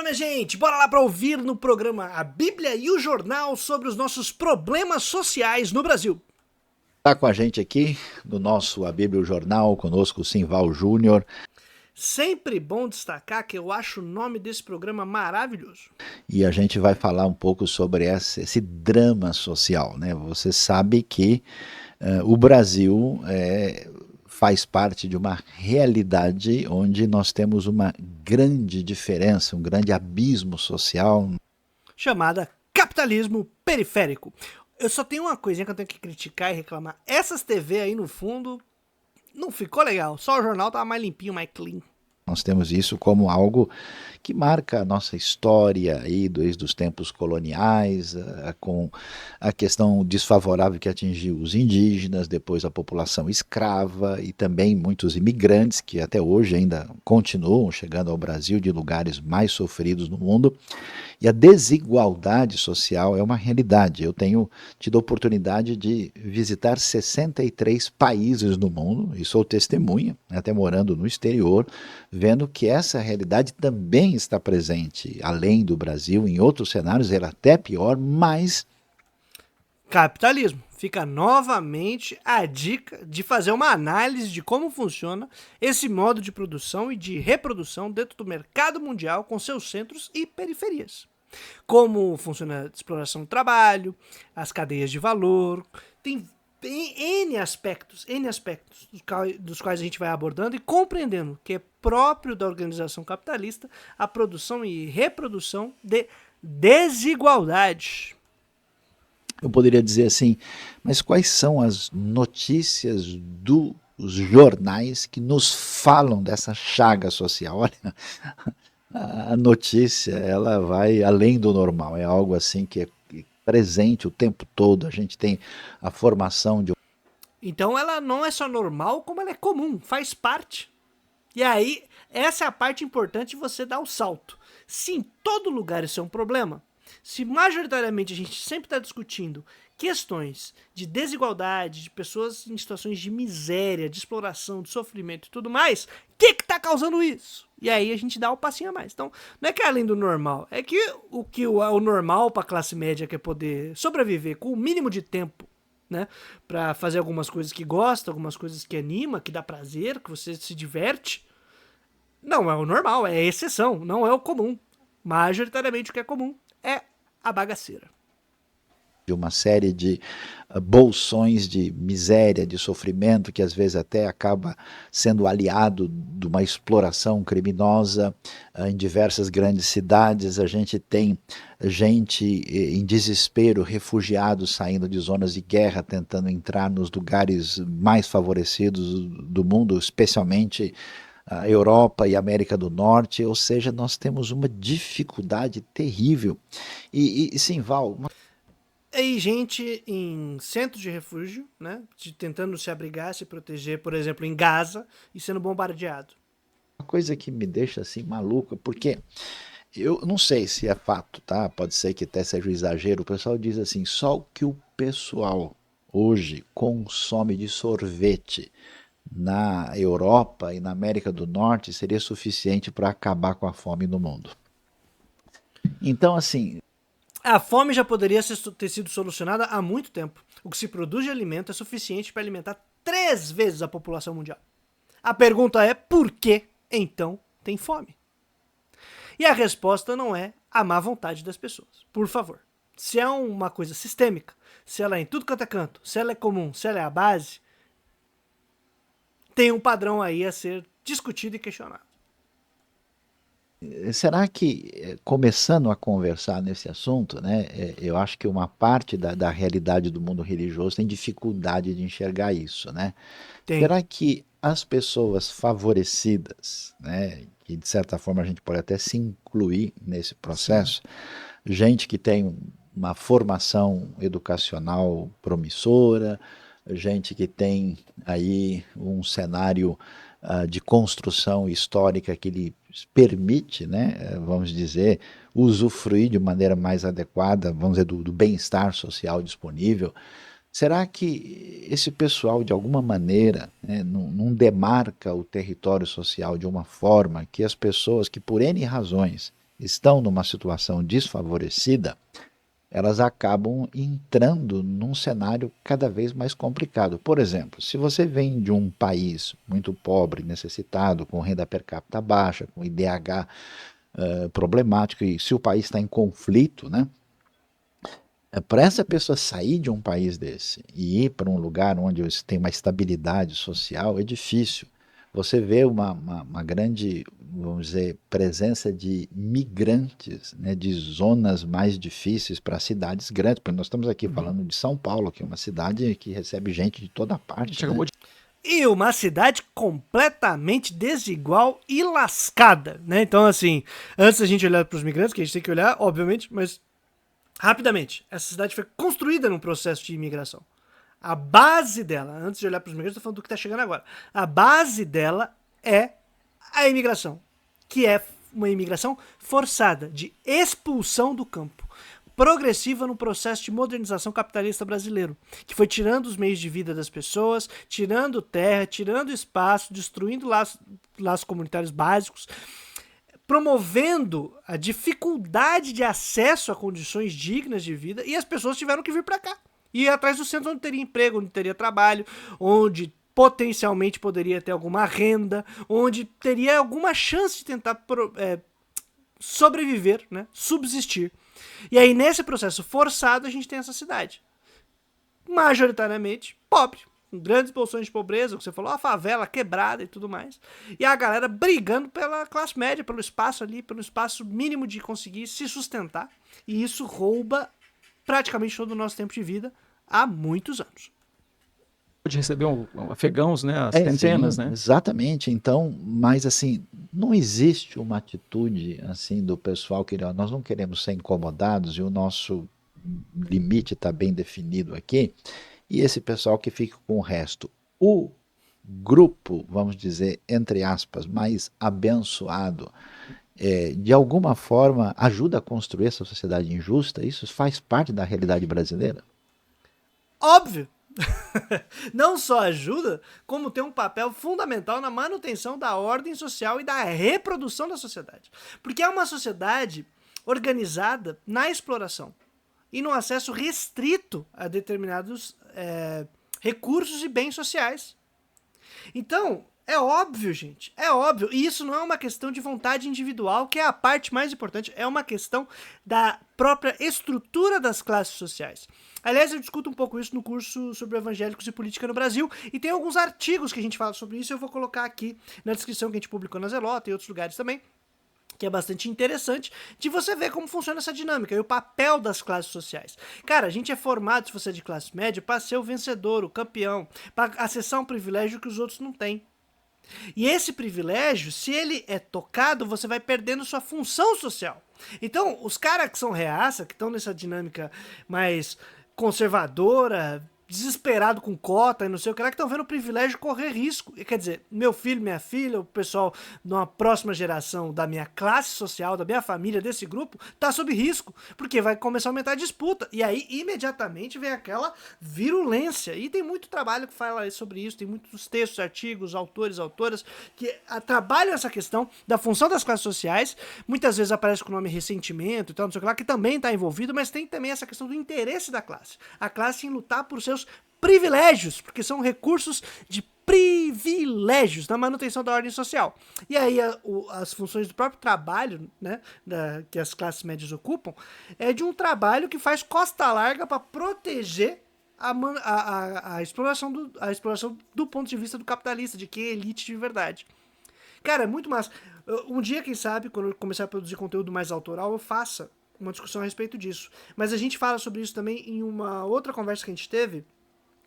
minha gente, bora lá para ouvir no programa A Bíblia e o Jornal sobre os nossos problemas sociais no Brasil. Está com a gente aqui no nosso A Bíblia e o Jornal, conosco o Simval Júnior. Sempre bom destacar que eu acho o nome desse programa maravilhoso. E a gente vai falar um pouco sobre esse drama social, né? Você sabe que o Brasil faz parte de uma realidade onde nós temos uma grande diferença, um grande abismo social. Chamada capitalismo periférico. Eu só tenho uma coisinha que eu tenho que criticar e reclamar. Essas TV aí no fundo não ficou legal. Só o jornal tava mais limpinho, mais clean. Nós temos isso como algo que marca a nossa história aí desde os tempos coloniais, com a questão desfavorável que atingiu os indígenas, depois a população escrava e também muitos imigrantes que até hoje ainda continuam chegando ao Brasil de lugares mais sofridos no mundo. E a desigualdade social é uma realidade. Eu tenho tido a oportunidade de visitar 63 países no mundo e sou testemunha, até morando no exterior, vendo que essa realidade também está presente, além do Brasil, em outros cenários, era até pior, mas Capitalismo. Fica novamente a dica de fazer uma análise de como funciona esse modo de produção e de reprodução dentro do mercado mundial com seus centros e periferias. Como funciona a exploração do trabalho, as cadeias de valor, tem N aspectos dos quais a gente vai abordando e compreendendo que é próprio da organização capitalista a produção e reprodução de desigualdade. eu poderia dizer assim, mas quais são as notícias dos jornais que nos falam dessa chaga social? Olha, a notícia ela vai além do normal, é algo assim que é presente o tempo todo. A gente tem a formação de Então ela não é só normal, como ela é comum, faz parte. E aí, essa é a parte importante de você dar o salto. Se em todo lugar isso é um problema, se majoritariamente a gente sempre está discutindo questões de desigualdade, de pessoas em situações de miséria, de exploração, de sofrimento e tudo mais, o que está causando isso? E aí a gente dá um passinho a mais. Então, não é que é além do normal, é que o normal para a classe média que é poder sobreviver com o mínimo de tempo, né, para fazer algumas coisas que gosta, algumas coisas que anima, que dá prazer, que você se diverte. Não é o normal, é a exceção, não é o comum. Majoritariamente o que é comum é a bagaceira. uma série de bolsões de miséria, de sofrimento, que às vezes até acaba sendo aliado de uma exploração criminosa. Em diversas grandes cidades a gente tem gente em desespero, refugiados saindo de zonas de guerra, tentando entrar nos lugares mais favorecidos do mundo, especialmente a Europa e a América do Norte. Ou seja, nós temos uma dificuldade terrível. E sim, Val, E gente em centros de refúgio, né, tentando se abrigar, se proteger, por exemplo, em Gaza, e sendo bombardeado. uma coisa que me deixa assim maluca, porque eu não sei se é fato, tá? Pode ser que até seja um exagero. O pessoal diz assim, só o que o pessoal hoje consome de sorvete na Europa e na América do Norte seria suficiente para acabar com a fome no mundo. Então, assim, A fome já poderia ter sido solucionada há muito tempo. O que se produz de alimento é suficiente para alimentar 3 vezes a população mundial. A pergunta é por que, então, tem fome? E a resposta não é a má vontade das pessoas. Por favor. Se é uma coisa sistêmica, se ela é em tudo quanto é canto, se ela é comum, se ela é a base, tem um padrão aí a ser discutido e questionado. será que, começando a conversar nesse assunto, né, eu acho que uma parte da realidade do mundo religioso tem dificuldade de enxergar isso, né? Tem. Será que as pessoas favorecidas, né, que de certa forma a gente pode até se incluir nesse Sim. processo, gente que tem uma formação educacional promissora, gente que tem aí um cenário de construção histórica que lhe permite, né, vamos dizer, usufruir de maneira mais adequada, vamos dizer, do bem-estar social disponível. Será que esse pessoal, de alguma maneira, né, não demarca o território social de uma forma que as pessoas que, por N razões, estão numa situação desfavorecida, elas acabam entrando num cenário cada vez mais complicado. Por exemplo, se você vem de um país muito pobre, necessitado, com renda per capita baixa, com IDH problemático, e se o país está em conflito, né? Para essa pessoa sair de um país desse e ir para um lugar onde você tem uma estabilidade social é difícil. Você vê uma grande, vamos dizer, presença de migrantes, né, de zonas mais difíceis para cidades grandes, porque nós estamos aqui falando de São Paulo, que é uma cidade que recebe gente de toda A gente parte, né? acabou de E uma cidade completamente desigual e lascada, né? Então, assim, antes da gente olhar para os migrantes, que a gente tem que olhar, obviamente, mas rapidamente, essa cidade foi construída num processo de imigração. A base dela, antes de olhar para os migrantes, estou falando do que está chegando agora. A base dela é a imigração, que é uma imigração forçada, de expulsão do campo, progressiva no processo de modernização capitalista brasileiro, que foi tirando os meios de vida das pessoas, tirando terra, tirando espaço, destruindo laços comunitários básicos, promovendo a dificuldade de acesso a condições dignas de vida, e as pessoas tiveram que vir para cá. E ir atrás do centro onde teria emprego, onde teria trabalho, onde potencialmente poderia ter alguma renda, onde teria alguma chance de tentar sobreviver, né, subsistir. E aí, nesse processo forçado, a gente tem essa cidade. Majoritariamente pobre, com grandes bolsões de pobreza, o que você falou, a favela quebrada e tudo mais. E a galera brigando pela classe média, pelo espaço ali, pelo espaço mínimo de conseguir se sustentar. E isso rouba praticamente todo o nosso tempo de vida há muitos anos. receber afegãos, né? As É, centenas, sim, né? exatamente. Então, mas assim, não existe uma atitude assim do pessoal que ó, nós não queremos ser incomodados e o nosso limite está bem definido aqui, e esse pessoal que fica com o resto. O grupo, vamos dizer, entre aspas, mais abençoado, de alguma forma ajuda a construir essa sociedade injusta? Isso faz parte da realidade brasileira? Óbvio! Não só ajuda, como tem um papel fundamental na manutenção da ordem social e da reprodução da sociedade. Porque é uma sociedade organizada na exploração e no acesso restrito a determinados recursos e bens sociais. Então, é óbvio, gente, é óbvio. E isso não é uma questão de vontade individual, que é a parte mais importante, é uma questão da própria estrutura das classes sociais. Aliás, eu discuto um pouco isso no curso sobre evangélicos e política no Brasil, e tem alguns artigos que a gente fala sobre isso, eu vou colocar aqui na descrição que a gente publicou na Zelota e outros lugares também, que é bastante interessante, de você ver como funciona essa dinâmica e o papel das classes sociais. Cara, a gente é formado, se você é de classe média, para ser o vencedor, o campeão, para acessar um privilégio que os outros não têm. E esse privilégio, se ele é tocado, você vai perdendo sua função social. Então, os caras que são reaça, que estão nessa dinâmica mais conservadora, desesperado com cota e não sei o que lá, que estão vendo o privilégio correr risco. E, quer dizer, meu filho, minha filha, o pessoal de uma próxima geração da minha classe social, da minha família, desse grupo, tá sob risco, porque vai começar a aumentar a disputa. E aí, imediatamente, vem aquela virulência. E tem muito trabalho que fala sobre isso, tem muitos textos, artigos, autores, autoras, que trabalham essa questão da função das classes sociais. Muitas vezes aparece com o nome ressentimento e tal, não sei o que lá, que também está envolvido, mas tem também essa questão do interesse da classe. A classe em lutar por seus privilégios, porque são recursos de privilégios na manutenção da ordem social. E aí as funções do próprio trabalho, né, que as classes médias ocupam, é de um trabalho que faz costa larga para proteger a exploração do ponto de vista do capitalista, de quem é elite de verdade. Cara, é muito massa. Um dia, quem sabe, quando eu começar a produzir conteúdo mais autoral, eu faça uma discussão a respeito disso. Mas a gente fala sobre isso também em uma outra conversa que a gente teve,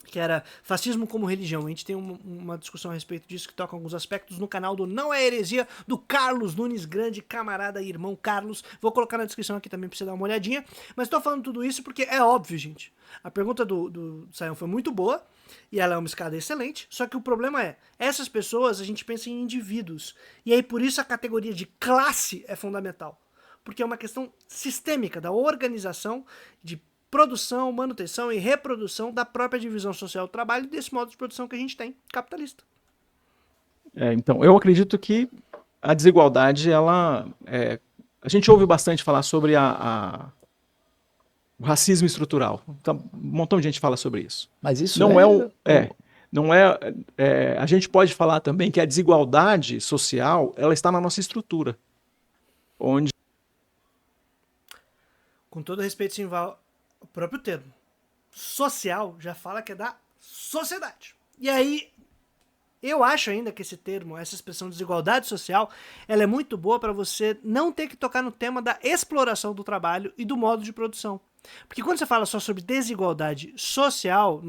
que era fascismo como religião. A gente tem uma discussão a respeito disso que toca alguns aspectos no canal do Não é Heresia, do Carlos Nunes, grande camarada e irmão Carlos. Vou colocar na descrição aqui também pra você dar uma olhadinha. Mas tô falando tudo isso porque é óbvio, gente. A pergunta do Sayão foi muito boa e ela é uma escada excelente, só que o problema é, essas pessoas a gente pensa em indivíduos. E aí por isso a categoria de classe é fundamental. Porque é uma questão sistêmica da organização de produção, manutenção e reprodução da própria divisão social do trabalho desse modo de produção que a gente tem, capitalista. Então, eu acredito que a desigualdade, ela A gente ouve bastante falar sobre o racismo estrutural. Então, um montão de gente fala sobre isso. Mas isso Não não é, a gente pode falar também que a desigualdade social, ela está na nossa estrutura, onde Com todo respeito, Simval, o próprio termo social já fala que é da sociedade. E aí, eu acho ainda que esse termo, essa expressão desigualdade social, ela é muito boa para você não ter que tocar no tema da exploração do trabalho e do modo de produção. Porque quando você fala só sobre desigualdade social,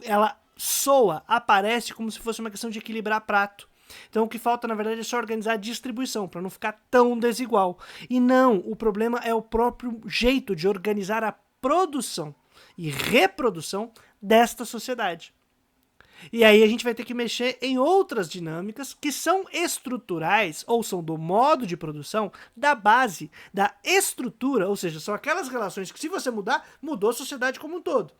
ela soa, aparece como se fosse uma questão de equilibrar prato. Então o que falta, na verdade, é só organizar a distribuição, para não ficar tão desigual. E não, o problema é o próprio jeito de organizar a produção e reprodução desta sociedade. E aí a gente vai ter que mexer em outras dinâmicas que são estruturais, ou são do modo de produção, da base, da estrutura, ou seja, são aquelas relações que se você mudar, mudou a sociedade como um todo.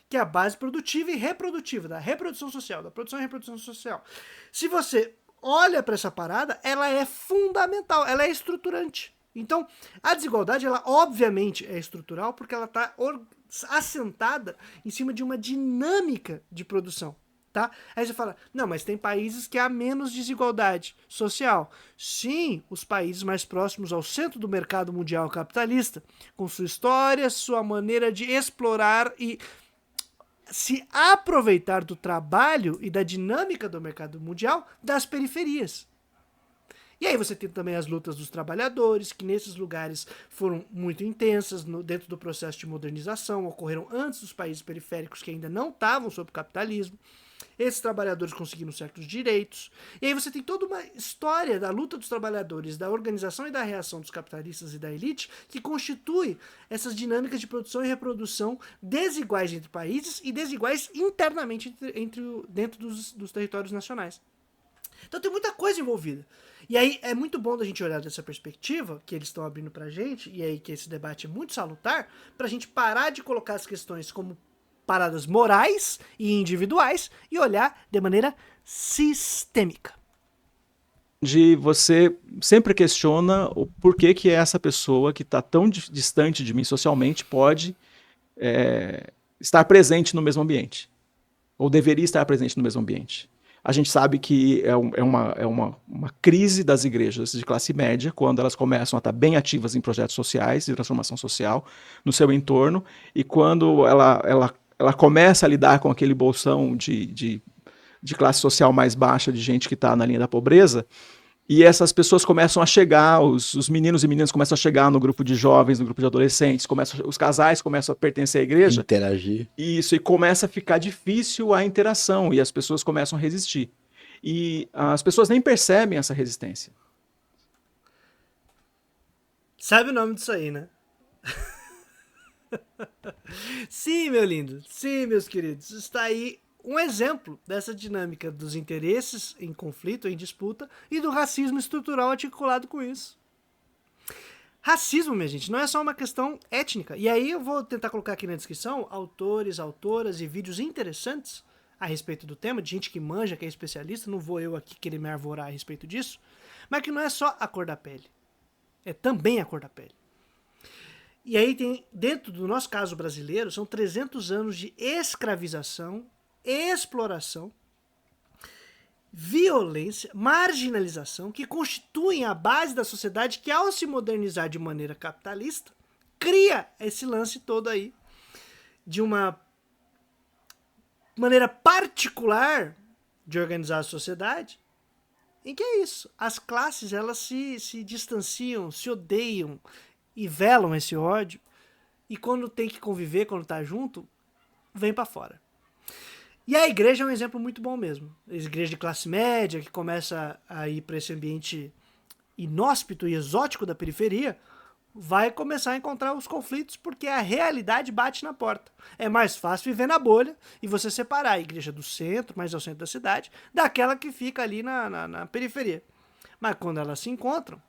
Que é a base produtiva e reprodutiva, da reprodução social, da produção e reprodução social. Se você olha para essa parada, ela é fundamental, ela é estruturante. Então, a desigualdade, ela obviamente é estrutural porque ela está assentada em cima de uma dinâmica de produção. Tá? Aí você fala, não, mas tem países que há menos desigualdade social. Sim, os países mais próximos ao centro do mercado mundial capitalista, com sua história, sua maneira de explorar e se aproveitar do trabalho e da dinâmica do mercado mundial das periferias. E aí você tem também as lutas dos trabalhadores, que nesses lugares foram muito intensas dentro do processo de modernização, ocorreram antes dos países periféricos que ainda não estavam sob o capitalismo. Esses trabalhadores conseguiram certos direitos. E aí você tem toda uma história da luta dos trabalhadores, da organização e da reação dos capitalistas e da elite, que constitui essas dinâmicas de produção e reprodução desiguais entre países e desiguais internamente dentro dos territórios nacionais. Então tem muita coisa envolvida. E aí é muito bom da gente olhar dessa perspectiva que eles estão abrindo pra gente, e aí que esse debate é muito salutar, pra gente parar de colocar as questões como paradas morais e individuais e olhar de maneira sistêmica. De você sempre questiona o porquê que essa pessoa que está tão distante de mim socialmente pode estar presente no mesmo ambiente, ou deveria estar presente no mesmo ambiente. A gente sabe que é uma crise das igrejas de classe média, quando elas começam a estar bem ativas em projetos sociais, de transformação social, no seu entorno, e quando ela começa a lidar com aquele bolsão de classe social mais baixa, de gente que está na linha da pobreza, e essas pessoas começam a chegar, os meninos e meninas começam a chegar no grupo de jovens, no grupo de adolescentes, os casais começam a pertencer à igreja. Interagir. Isso, e começa a ficar difícil a interação, e as pessoas começam a resistir. E as pessoas nem percebem essa resistência. Sabe o nome disso aí, né? Sim, meu lindo. Sim, meus queridos. Está aí um exemplo dessa dinâmica dos interesses em conflito, em disputa, e do racismo estrutural articulado com isso. Racismo, minha gente, não é só uma questão étnica. E aí eu vou tentar colocar aqui na descrição autores, autoras e vídeos interessantes a respeito do tema, de gente que manja, que é especialista. Não vou eu aqui querer me arvorar a respeito disso. Mas que não é só a cor da pele. É também a cor da pele. E aí tem, dentro do nosso caso brasileiro, são 300 anos de escravização, exploração, violência, marginalização, que constituem a base da sociedade que, ao se modernizar de maneira capitalista, cria esse lance todo aí de uma maneira particular de organizar a sociedade, em que é isso. As classes, elas se distanciam, se odeiam e velam esse ódio, e quando tem que conviver, quando tá junto, vem pra fora. E a igreja é um exemplo muito bom mesmo. A igreja de classe média, que começa a ir para esse ambiente inóspito e exótico da periferia, vai começar a encontrar os conflitos porque a realidade bate na porta. É mais fácil viver na bolha e você separar a igreja do centro, mais ao centro da cidade, daquela que fica ali na periferia. Mas quando elas se encontram,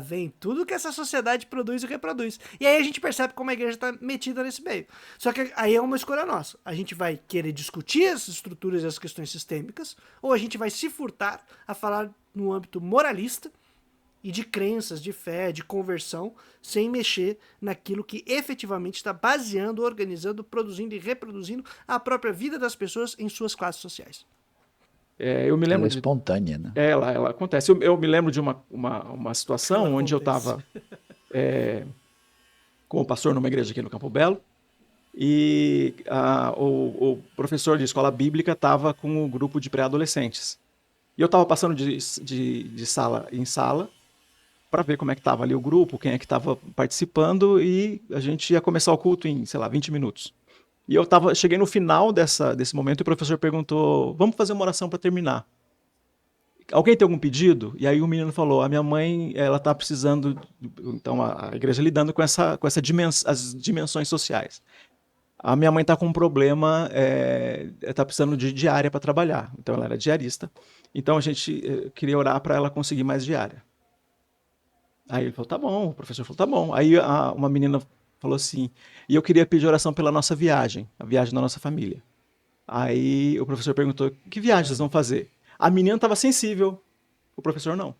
vem tudo que essa sociedade produz e reproduz. E aí a gente percebe como a igreja está metida nesse meio. Só que aí é uma escolha nossa. A gente vai querer discutir essas estruturas e as questões sistêmicas, ou a gente vai se furtar a falar no âmbito moralista e de crenças, de fé, de conversão, sem mexer naquilo que efetivamente está baseando, organizando, produzindo e reproduzindo a própria vida das pessoas em suas classes sociais. Eu me Ela lembro é espontânea, né? ela acontece. Eu me lembro de uma situação Ela onde eu acontece. estava como pastor numa igreja aqui no Campo Belo, e o professor de escola bíblica estava com o grupo de pré-adolescentes. E eu estava passando de sala em sala para ver como é que estava ali o grupo, quem é que estava participando, e a gente ia começar o culto em, sei lá, 20 minutos. E cheguei no final desse momento e o professor perguntou: vamos fazer uma oração para terminar. Alguém tem algum pedido? E aí o menino falou: a minha mãe, ela está precisando. Então a igreja lidando com as dimensões sociais. A minha mãe está com um problema, está precisando de diária para trabalhar. Então ela era diarista. Então a gente queria orar para ela conseguir mais diária. Aí ele falou: tá bom. O professor falou: tá bom. Aí uma menina falou assim: e eu queria pedir oração pela nossa viagem, a viagem da nossa família. Aí o professor perguntou: que viagem vocês vão fazer? A menina estava sensível, o professor não.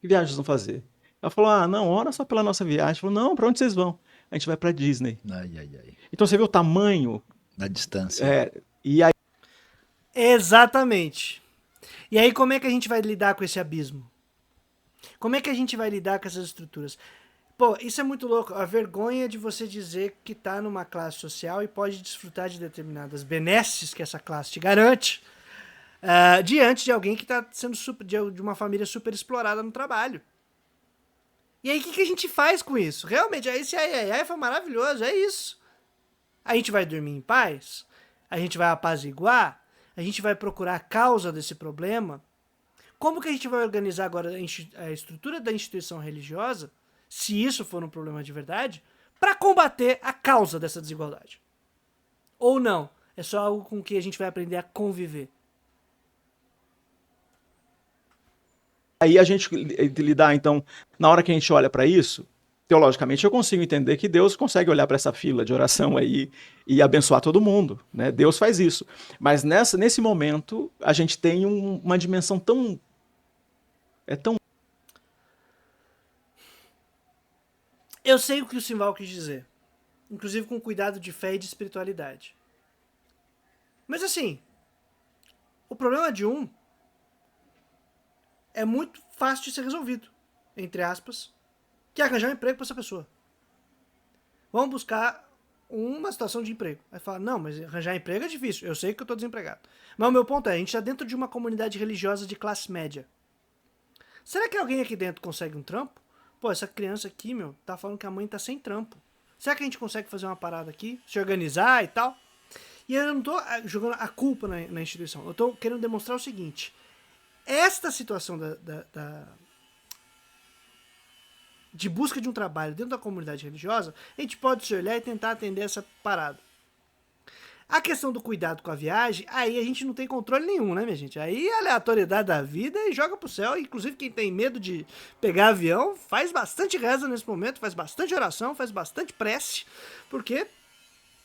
Que viagem vocês vão fazer? Ela falou: ah, não, ora só pela nossa viagem. Falou: não, para onde vocês vão? A gente vai para Disney. Ai, ai, ai. Então você vê o tamanho. Na distância. E aí Exatamente. E aí como é que a gente vai lidar com esse abismo? Como é que a gente vai lidar com essas estruturas? Pô, isso é muito louco. A vergonha de você dizer que tá numa classe social e pode desfrutar de determinadas benesses que essa classe te garante, diante de alguém que tá sendo de uma família super explorada no trabalho. E aí o que a gente faz com isso? Realmente, esse ai foi maravilhoso, é isso. A gente vai dormir em paz? A gente vai apaziguar? A gente vai procurar a causa desse problema? Como que a gente vai organizar agora a estrutura da instituição religiosa, se isso for um problema de verdade, para combater a causa dessa desigualdade? Ou não? É só algo com que a gente vai aprender a conviver. Aí a gente lidar, então, na hora que a gente olha para isso, teologicamente eu consigo entender que Deus consegue olhar para essa fila de oração aí e abençoar todo mundo, né? Deus faz isso. Mas nesse momento, a gente tem uma dimensão tão... Eu sei o que o Simval quis dizer, inclusive com cuidado de fé e de espiritualidade. Mas assim, o problema de um é muito fácil de ser resolvido, entre aspas, que é arranjar um emprego para essa pessoa. Vamos buscar uma situação de emprego. Aí fala, não, mas arranjar emprego é difícil, eu sei que eu estou desempregado. Mas o meu ponto é, a gente está dentro de uma comunidade religiosa de classe média. Será que alguém aqui dentro consegue um trampo? Pô, essa criança aqui, tá falando que a mãe tá sem trampo. Será que a gente consegue fazer uma parada aqui? Se organizar e tal? E eu não tô jogando a culpa na instituição. Eu tô querendo demonstrar o seguinte. Esta situação de busca de um trabalho dentro da comunidade religiosa, a gente pode se olhar e tentar atender essa parada. A questão do cuidado com a viagem, aí a gente não tem controle nenhum, né, minha gente? Aí a aleatoriedade da vida e joga pro céu. Inclusive quem tem medo de pegar avião, faz bastante reza nesse momento, faz bastante oração, faz bastante prece, porque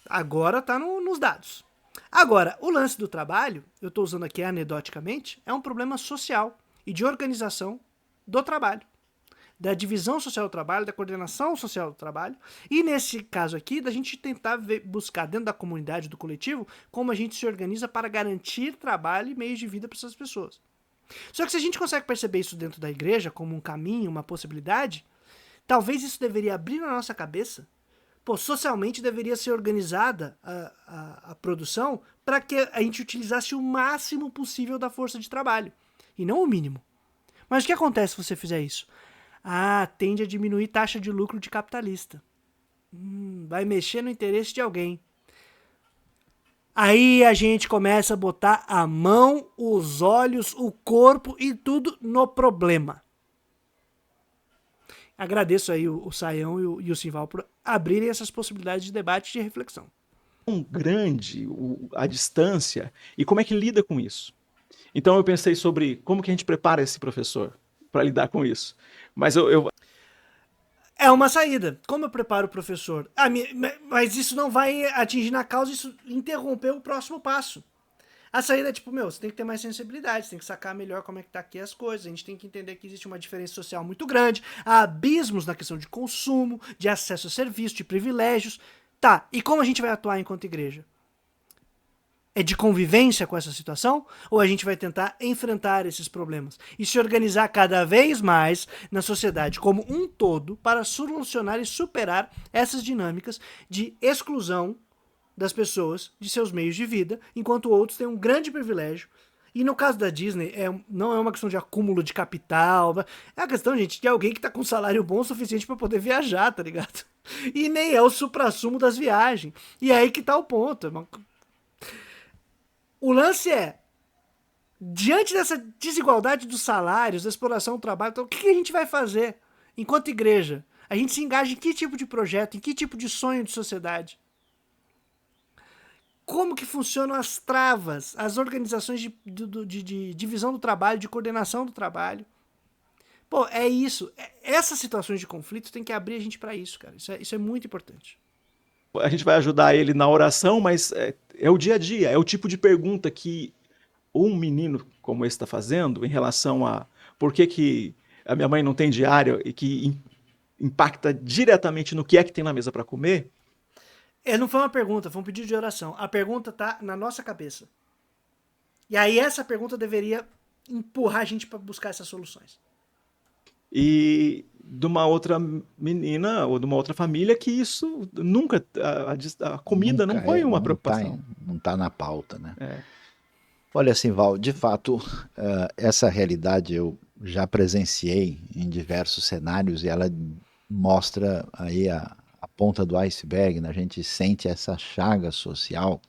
agora tá nos dados. Agora, o lance do trabalho, eu tô usando aqui anedoticamente, é um problema social e de organização do trabalho. Da divisão social do trabalho, da coordenação social do trabalho, e nesse caso aqui, da gente tentar buscar dentro da comunidade, do coletivo, como a gente se organiza para garantir trabalho e meios de vida para essas pessoas. Só que se a gente consegue perceber isso dentro da igreja, como um caminho, uma possibilidade, talvez isso deveria abrir na nossa cabeça. Pô, socialmente deveria ser organizada a produção para que a gente utilizasse o máximo possível da força de trabalho, e não o mínimo. Mas o que acontece se você fizer isso? Tende a diminuir taxa de lucro de capitalista. Vai mexer no interesse de alguém. Aí a gente começa a botar a mão, os olhos, o corpo e tudo no problema. Agradeço aí o Saião e o Simval por abrirem essas possibilidades de debate e de reflexão. Grande a distância e como é que lida com isso. Então eu pensei sobre como que a gente prepara esse professor para lidar com isso. Mas É uma saída. Como eu preparo o professor? Mas isso não vai atingir na causa, isso interrompeu o próximo passo. A saída é tipo, você tem que ter mais sensibilidade, você tem que sacar melhor como é que tá aqui as coisas, a gente tem que entender que existe uma diferença social muito grande, há abismos na questão de consumo, de acesso a serviços, de privilégios. Tá, e como a gente vai atuar enquanto igreja? É de convivência com essa situação? Ou a gente vai tentar enfrentar esses problemas e se organizar cada vez mais na sociedade como um todo para solucionar e superar essas dinâmicas de exclusão das pessoas de seus meios de vida, enquanto outros têm um grande privilégio. E no caso da Disney, não é uma questão de acúmulo de capital, é a questão, gente, de alguém que tá com um salário bom o suficiente para poder viajar, tá ligado? E nem é o suprassumo das viagens. E é aí que tá o ponto. O lance é, diante dessa desigualdade dos salários, da exploração do trabalho, então, o que a gente vai fazer enquanto igreja? A gente se engaja em que tipo de projeto, em que tipo de sonho de sociedade? Como que funcionam as travas, as organizações de divisão do trabalho, de coordenação do trabalho? Pô, é isso. Essas situações de conflito tem que abrir a gente para isso, cara. Isso é muito importante. A gente vai ajudar ele na oração, mas é o dia a dia, é o tipo de pergunta que um menino como esse está fazendo em relação a por que a minha mãe não tem diário e que impacta diretamente no que é que tem na mesa para comer. Não foi uma pergunta, foi um pedido de oração. A pergunta tá na nossa cabeça. E aí essa pergunta deveria empurrar a gente para buscar essas soluções. E de uma outra menina ou de uma outra família que isso nunca, a comida Nunca não foi uma não preocupação. não tá na pauta, né? É. Olha, Simval, de fato, essa realidade eu já presenciei em diversos cenários e ela mostra aí a ponta do iceberg, né? A gente sente essa chaga social.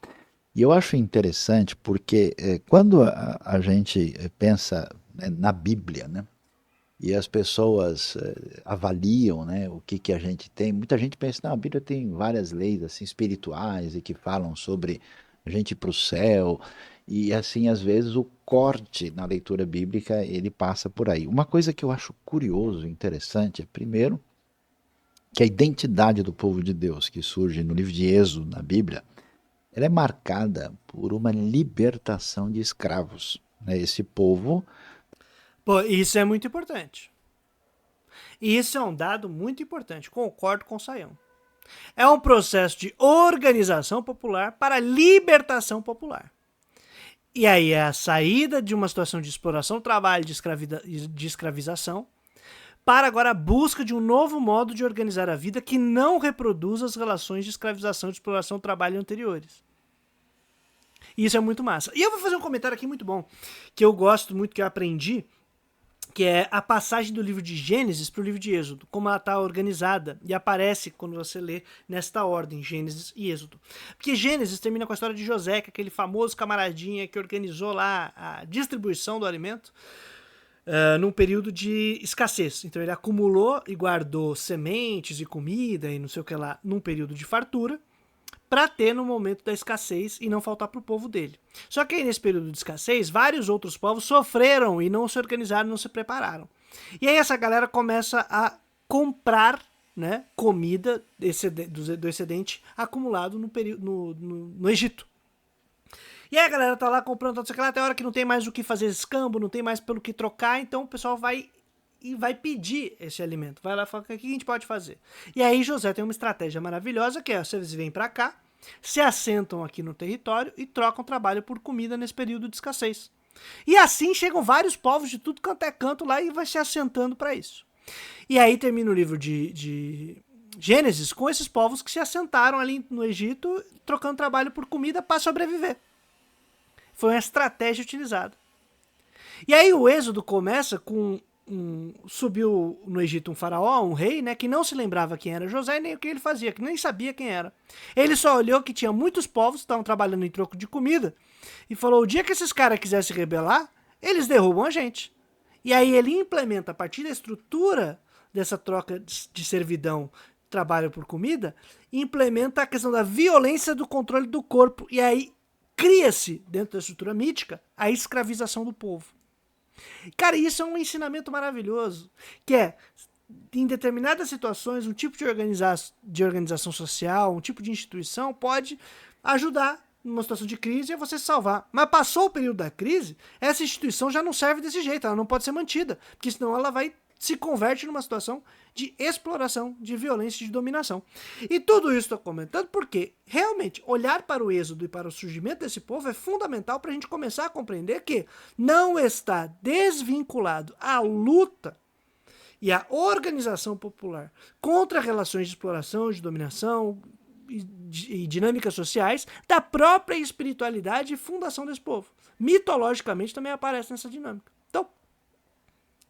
E eu acho interessante porque quando a gente pensa, né, na Bíblia, né? E as pessoas avaliam, né, o que a gente tem. Muita gente pensa, não, a Bíblia tem várias leis assim, espirituais e que falam sobre a gente ir para o céu. E assim, às vezes, o corte na leitura bíblica, ele passa por aí. Uma coisa que eu acho curioso, interessante, é, primeiro, que a identidade do povo de Deus, que surge no livro de Êxodo, na Bíblia, ela é marcada por uma libertação de escravos, né? Esse povo... Pô, isso é muito importante. Isso é um dado muito importante. Concordo com o Sayão. É um processo de organização popular para libertação popular. E aí é a saída de uma situação de exploração do trabalho, de escravização, para agora a busca de um novo modo de organizar a vida que não reproduza as relações de escravização e de exploração do trabalho anteriores. E isso é muito massa. E eu vou fazer um comentário aqui muito bom, que eu gosto muito, que eu aprendi, que é a passagem do livro de Gênesis para o livro de Êxodo, como ela está organizada e aparece quando você lê nesta ordem, Gênesis e Êxodo. Porque Gênesis termina com a história de José, que é aquele famoso camaradinha que organizou lá a distribuição do alimento num período de escassez. Então ele acumulou e guardou sementes e comida e não sei o que lá num período de fartura, para ter no momento da escassez e não faltar para o povo dele. Só que aí nesse período de escassez, vários outros povos sofreram e não se organizaram, não se prepararam. E aí essa galera começa a comprar, né, comida do excedente acumulado no Egito. E aí a galera tá lá comprando, não sei o que lá, até a hora que não tem mais o que fazer escambo, não tem mais pelo que trocar, então o pessoal vai pedir esse alimento. Vai lá e fala, o que a gente pode fazer? E aí José tem uma estratégia maravilhosa, que é, vocês vêm para cá, se assentam aqui no território e trocam trabalho por comida nesse período de escassez. E assim chegam vários povos de tudo quanto é canto lá e vai se assentando para isso. E aí termina o livro de Gênesis com esses povos que se assentaram ali no Egito, trocando trabalho por comida para sobreviver. Foi uma estratégia utilizada. E aí o Êxodo começa com subiu no Egito um faraó, um rei, né, que não se lembrava quem era José nem o que ele fazia, que nem sabia quem era. Ele só olhou que tinha muitos povos que estavam trabalhando em troco de comida e falou, o dia que esses caras quisessem se rebelar, eles derrubam a gente. E aí ele implementa, a partir da estrutura dessa troca de servidão, trabalho por comida, implementa a questão da violência do controle do corpo. E aí cria-se, dentro da estrutura mítica, a escravização do povo. Cara, isso é um ensinamento maravilhoso, que é, em determinadas situações, um tipo de organização social, um tipo de instituição pode ajudar numa situação de crise é você se salvar. Mas passou o período da crise, essa instituição já não serve desse jeito, ela não pode ser mantida, porque senão ela se converte numa situação de exploração, de violência e de dominação. E tudo isso estou comentando porque, realmente, olhar para o êxodo e para o surgimento desse povo é fundamental para a gente começar a compreender que não está desvinculado a luta e a organização popular contra relações de exploração, de dominação e dinâmicas sociais da própria espiritualidade e fundação desse povo. Mitologicamente também aparece nessa dinâmica. Então,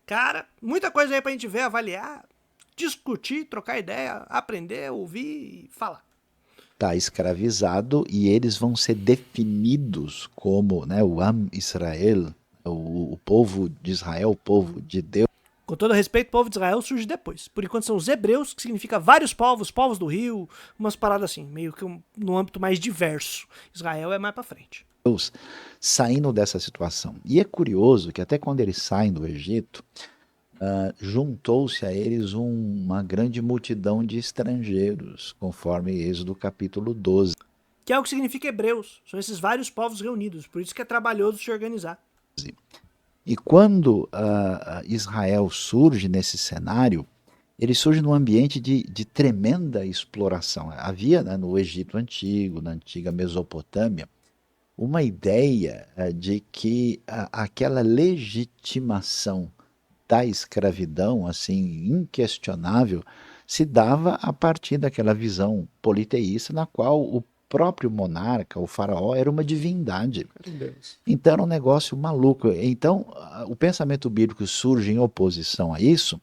cara, muita coisa aí pra gente ver, avaliar, discutir, trocar ideia, aprender, ouvir e falar. Está escravizado e eles vão ser definidos como, né, o Am Israel, o povo de Israel, o povo de Deus. Com todo respeito, o povo de Israel surge depois. Por enquanto são os hebreus, que significa vários povos, povos do rio, umas paradas assim, meio que no âmbito mais diverso. Israel é mais pra frente. Deus saindo dessa situação. E é curioso que até quando eles saem do Egito, juntou-se a eles uma grande multidão de estrangeiros, conforme Êxodo capítulo 12. Que é o que significa hebreus. São esses vários povos reunidos. Por isso que é trabalhoso se organizar. E quando Israel surge nesse cenário, ele surge num ambiente de tremenda exploração. Havia, né, no Egito Antigo, na antiga Mesopotâmia, uma ideia de que aquela legitimação da escravidão, assim, inquestionável, se dava a partir daquela visão politeísta na qual o próprio monarca, o faraó, era uma divindade. Então era um negócio maluco. Então o pensamento bíblico surge em oposição a isso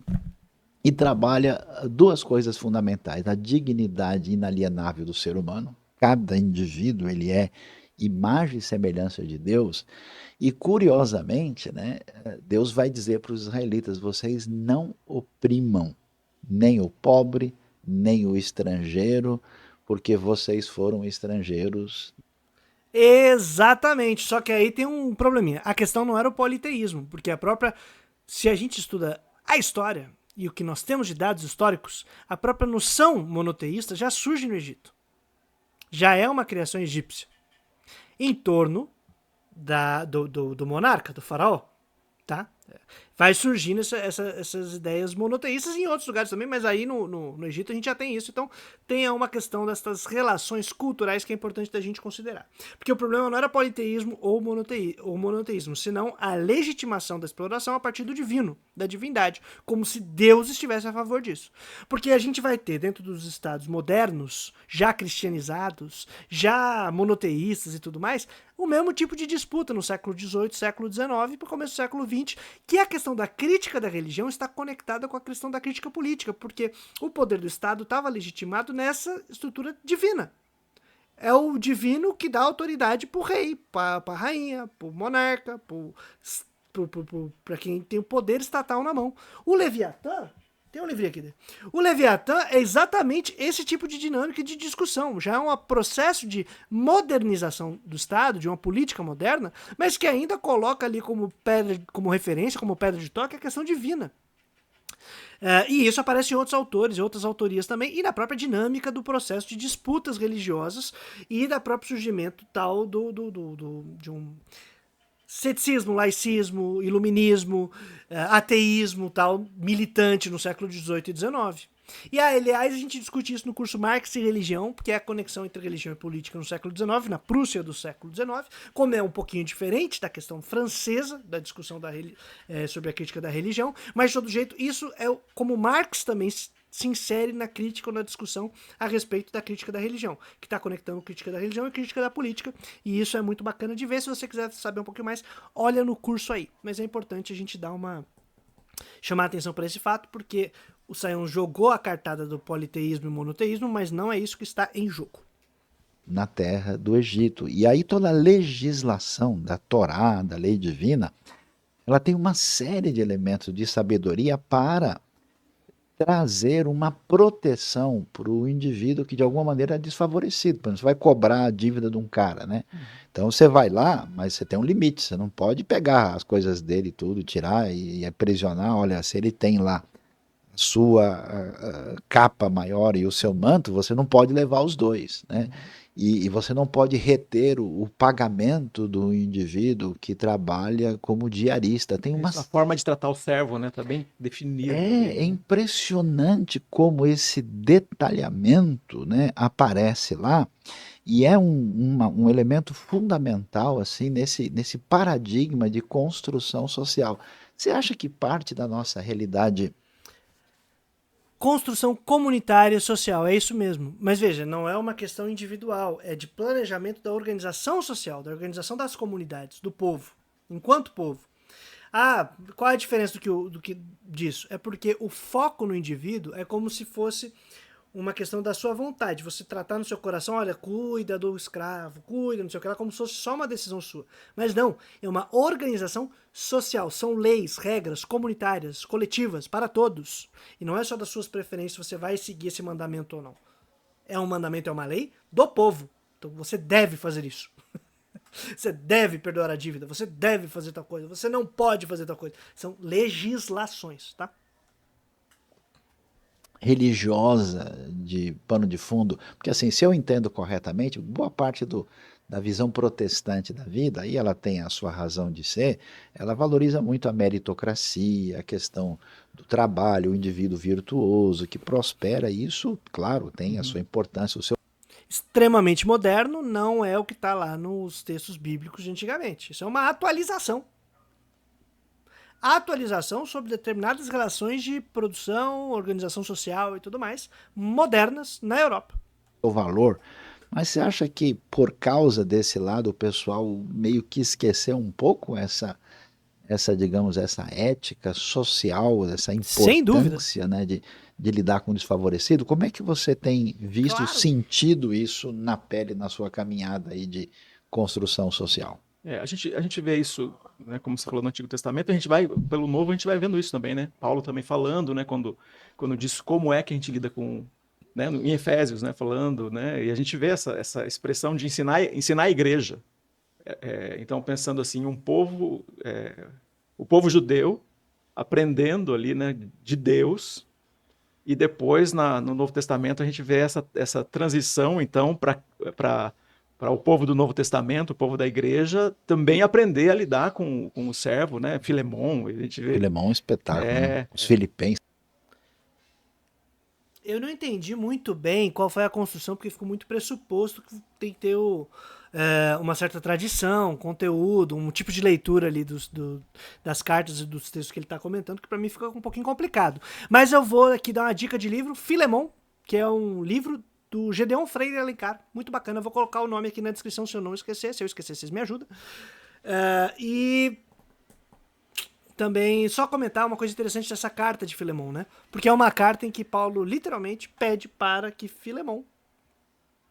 e trabalha duas coisas fundamentais: a dignidade inalienável do ser humano. Cada indivíduo ele é imagem e semelhança de Deus. E curiosamente, né, Deus vai dizer para os israelitas: vocês não oprimam nem o pobre, nem o estrangeiro, porque vocês foram estrangeiros. Exatamente, só que aí tem um probleminha. A questão não era o politeísmo, porque se a gente estuda a história e o que nós temos de dados históricos, a própria noção monoteísta já surge no Egito. Já é uma criação egípcia. Em torno do monarca, do faraó, tá? Vai surgindo essas ideias monoteístas em outros lugares também, mas aí no Egito a gente já tem isso. Então tem uma questão dessas relações culturais que é importante da gente considerar. Porque o problema não era politeísmo ou monoteísmo, senão a legitimação da exploração a partir do divino, da divindade, como se Deus estivesse a favor disso. Porque a gente vai ter dentro dos estados modernos, já cristianizados, já monoteístas e tudo mais, o mesmo tipo de disputa no século XVIII, século XIX e para o começo do século XX, que a questão da crítica da religião está conectada com a questão da crítica política, porque o poder do Estado estava legitimado nessa estrutura divina. É o divino que dá autoridade para o rei, para a rainha, para o monarca, para quem tem o poder estatal na mão. O Leviatã, tem um livrinho aqui dele. O Leviatã é exatamente esse tipo de dinâmica de discussão. Já é um processo de modernização do Estado, de uma política moderna, mas que ainda coloca ali como referência, como pedra de toque, a questão divina. E isso aparece em outros autores, em outras autorias também, e na própria dinâmica do processo de disputas religiosas e da próprio surgimento tal de um ceticismo, laicismo, iluminismo, ateísmo, tal, militante no século XVIII e XIX. E, aliás, a gente discute isso no curso Marx e Religião, porque é a conexão entre religião e política no século XIX, na Prússia do século XIX, como é um pouquinho diferente da questão francesa, da discussão sobre a crítica da religião, mas, de todo jeito, isso é como Marx também se insere na crítica ou na discussão a respeito da crítica da religião, que está conectando crítica da religião e crítica da política, e isso é muito bacana de ver. Se você quiser saber um pouquinho mais, olha no curso aí. Mas é importante a gente chamar a atenção para esse fato, porque o Sayão jogou a cartada do politeísmo e monoteísmo, mas não é isso que está em jogo. Na terra do Egito. E aí toda a legislação da Torá, da lei divina, ela tem uma série de elementos de sabedoria para trazer uma proteção para o indivíduo que de alguma maneira é desfavorecido. Você vai cobrar a dívida de um cara, né? Então você vai lá, mas você tem um limite, você não pode pegar as coisas dele tudo, tirar e aprisionar. Olha, se ele tem lá sua capa maior e o seu manto, você não pode levar os dois, né? E você não pode reter o pagamento do indivíduo que trabalha como diarista. Tem uma A forma de tratar o servo, né? Tá bem definido ali, é né? impressionante como esse detalhamento, né, aparece lá e é um elemento fundamental assim nesse paradigma de construção social. Você acha que parte da nossa realidade Construção comunitária e social, é isso mesmo. Mas veja, não é uma questão individual, é de planejamento da organização social, da organização das comunidades, do povo, enquanto povo. Ah, qual é a diferença disso? É porque o foco no indivíduo é como se fosse uma questão da sua vontade. Você tratar no seu coração, olha, cuida do escravo, cuida, não sei o que lá, como se fosse só uma decisão sua. Mas não, é uma organização social. São leis, regras comunitárias, coletivas, para todos. E não é só das suas preferências, você vai seguir esse mandamento ou não. É um mandamento, é uma lei do povo. Então você deve fazer isso. Você deve perdoar a dívida, você deve fazer tal coisa, você não pode fazer tal coisa. São legislações, tá? religiosa de pano de fundo, porque assim, se eu entendo corretamente, boa parte da visão protestante da vida, aí ela tem a sua razão de ser, ela valoriza muito a meritocracia, a questão do trabalho, o indivíduo virtuoso que prospera, e isso, claro, tem a sua importância, o seu Extremamente moderno não é o que está lá nos textos bíblicos de antigamente. Isso é uma atualização. Atualização sobre determinadas relações de produção, organização social e tudo mais, modernas na Europa. valor. Mas você acha que por causa desse lado o pessoal meio que esqueceu um pouco digamos, essa ética social, essa Sem dúvida. importância, né, de lidar com o desfavorecido? Como é que você tem visto, Claro. sentido isso na pele, na sua caminhada aí de construção social? A gente vê isso, né, como você falou no Antigo Testamento, a gente vai, pelo Novo, a gente vai vendo isso também, né? Paulo também falando, né, quando diz como é que a gente lida com, né, em Efésios, né, falando, né, e a gente vê essa expressão de ensinar a igreja. Então, pensando assim, o povo judeu aprendendo ali, né, de Deus, e depois no Novo Testamento a gente vê essa transição, então, para o povo do Novo Testamento, o povo da igreja, também aprender a lidar com o servo, né? Filemon, a gente vê. Filemão é um espetáculo, né? É, Os filipenses. Eu não entendi muito bem qual foi a construção, porque ficou muito pressuposto que tem que ter uma certa tradição, conteúdo, um tipo de leitura ali das cartas e dos textos que ele está comentando, que para mim fica um pouquinho complicado. Mas eu vou aqui dar uma dica de livro, Filemon, que é um livro do Gedeon Freire Alencar, muito bacana. Eu vou colocar o nome aqui na descrição se eu não esquecer, se eu esquecer vocês me ajudam. E também só comentar uma coisa interessante dessa carta de Filemon, né? Porque é uma carta em que Paulo literalmente pede para que Filemon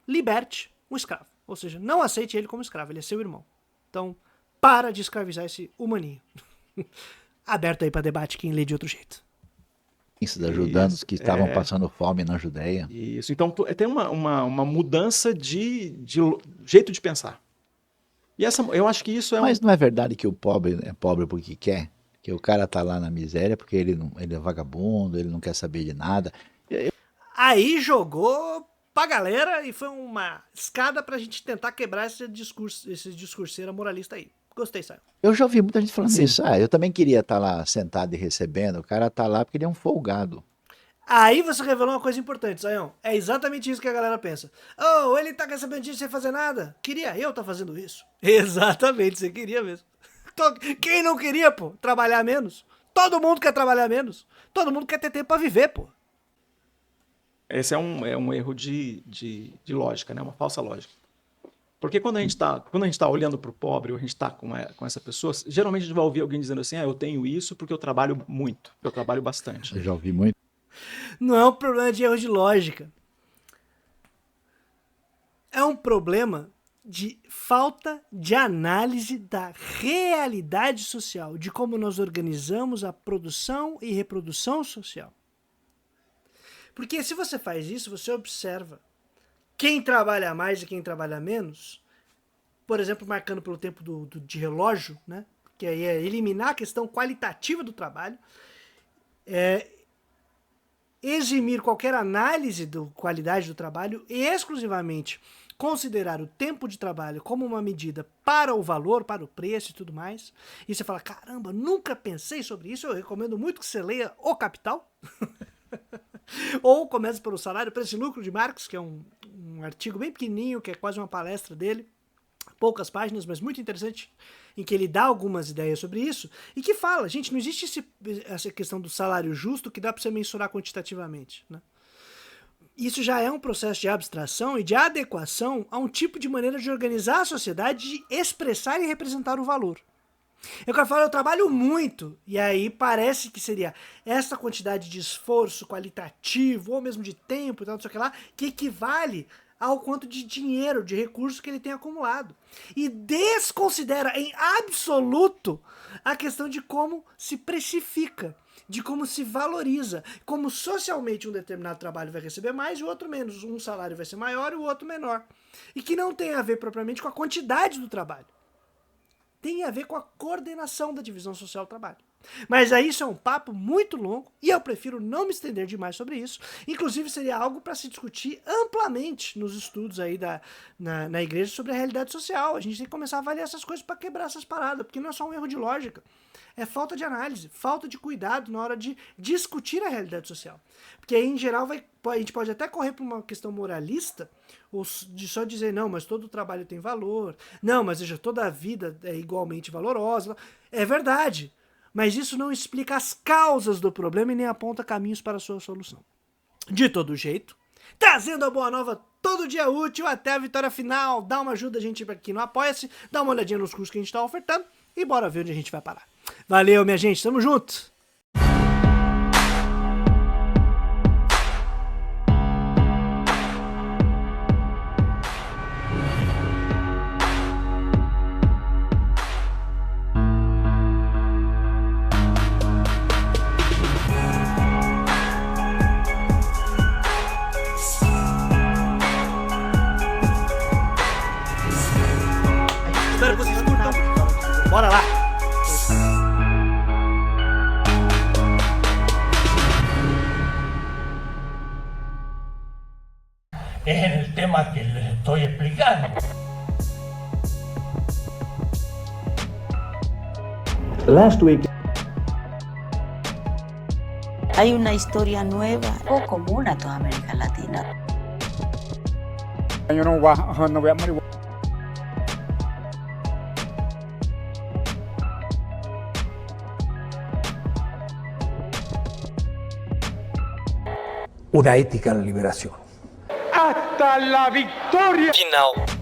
liberte um escravo. Ou seja, não aceite ele como escravo, ele é seu irmão. Então, para de escravizar esse humaninho. Aberto aí para debate quem lê de outro jeito. Ajudantes que estavam passando fome na Judéia. Isso. Então, tem uma mudança de jeito de pensar. E eu acho que isso é Mas não é verdade que o pobre é pobre porque quer? Que o cara tá lá na miséria porque ele é vagabundo, ele não quer saber de nada. Aí jogou pra galera e foi uma escada pra gente tentar quebrar esse discurseira moralista aí. Gostei, Saio. Eu já ouvi muita gente falando isso. Eu também queria estar lá sentado e recebendo. O cara tá lá porque ele é um folgado. Aí você revelou uma coisa importante, Saião. É exatamente isso que a galera pensa. Oh, ele tá recebendo dinheiro sem fazer nada. Queria eu tá fazendo isso. Exatamente, você queria mesmo. Quem não queria, pô? Trabalhar menos? Todo mundo quer trabalhar menos. Todo mundo quer ter tempo pra viver, pô. Esse é um erro de lógica, né? Uma falsa lógica. Porque quando a gente tá olhando para o pobre, ou a gente está com essa pessoa, geralmente a gente vai ouvir alguém dizendo assim, eu tenho isso porque eu trabalho muito, eu trabalho bastante. Eu já ouvi muito. Não é um problema de erro de lógica. É um problema de falta de análise da realidade social, de como nós organizamos a produção e reprodução social. Porque se você faz isso, você observa quem trabalha mais e quem trabalha menos, por exemplo, marcando pelo tempo de relógio, né? Que aí é eliminar a questão qualitativa do trabalho, eximir qualquer análise da qualidade do trabalho e exclusivamente considerar o tempo de trabalho como uma medida para o valor, para o preço e tudo mais, e você fala, caramba, nunca pensei sobre isso, eu recomendo muito que você leia O Capital, ou comece pelo Salário, Preço e Lucro de Marx, que é um artigo bem pequenininho, que é quase uma palestra dele, poucas páginas, mas muito interessante, em que ele dá algumas ideias sobre isso, e que fala, gente, não existe essa questão do salário justo que dá para você mensurar quantitativamente, né? Isso já é um processo de abstração e de adequação a um tipo de maneira de organizar a sociedade, de expressar e representar o valor. Eu quero falar, eu trabalho muito, e aí parece que seria essa quantidade de esforço qualitativo, ou mesmo de tempo e tal, não sei o que lá, que equivale ao quanto de dinheiro, de recursos que ele tem acumulado. E desconsidera em absoluto a questão de como se precifica, de como se valoriza, como socialmente um determinado trabalho vai receber mais e o outro menos, um salário vai ser maior e o outro menor. E que não tem a ver propriamente com a quantidade do trabalho. Tem a ver com a coordenação da divisão social do trabalho. Mas aí isso é um papo muito longo e eu prefiro não me estender demais sobre isso. Inclusive seria algo para se discutir amplamente nos estudos aí na igreja sobre a realidade social. A gente tem que começar a avaliar essas coisas para quebrar essas paradas, porque não é só um erro de lógica. É falta de análise, falta de cuidado na hora de discutir a realidade social. Porque aí, em geral, a gente pode até correr para uma questão moralista, ou de só dizer, não, mas todo trabalho tem valor, não, mas veja, toda a vida é igualmente valorosa. É verdade, mas isso não explica as causas do problema e nem aponta caminhos para a sua solução. De todo jeito, trazendo a boa nova todo dia útil até a vitória final. Dá uma ajuda a gente aqui no Apoia-se, dá uma olhadinha nos cursos que a gente está ofertando e bora ver onde a gente vai parar. Valeu, minha gente, tamo junto! Espero que vocês curtam. Bora lá! Es el tema que les estoy explicando. Last week, Hay una historia nueva o común a toda América Latina. yo no voy a morir. Una ética en la liberación. Hasta la victoria. Final.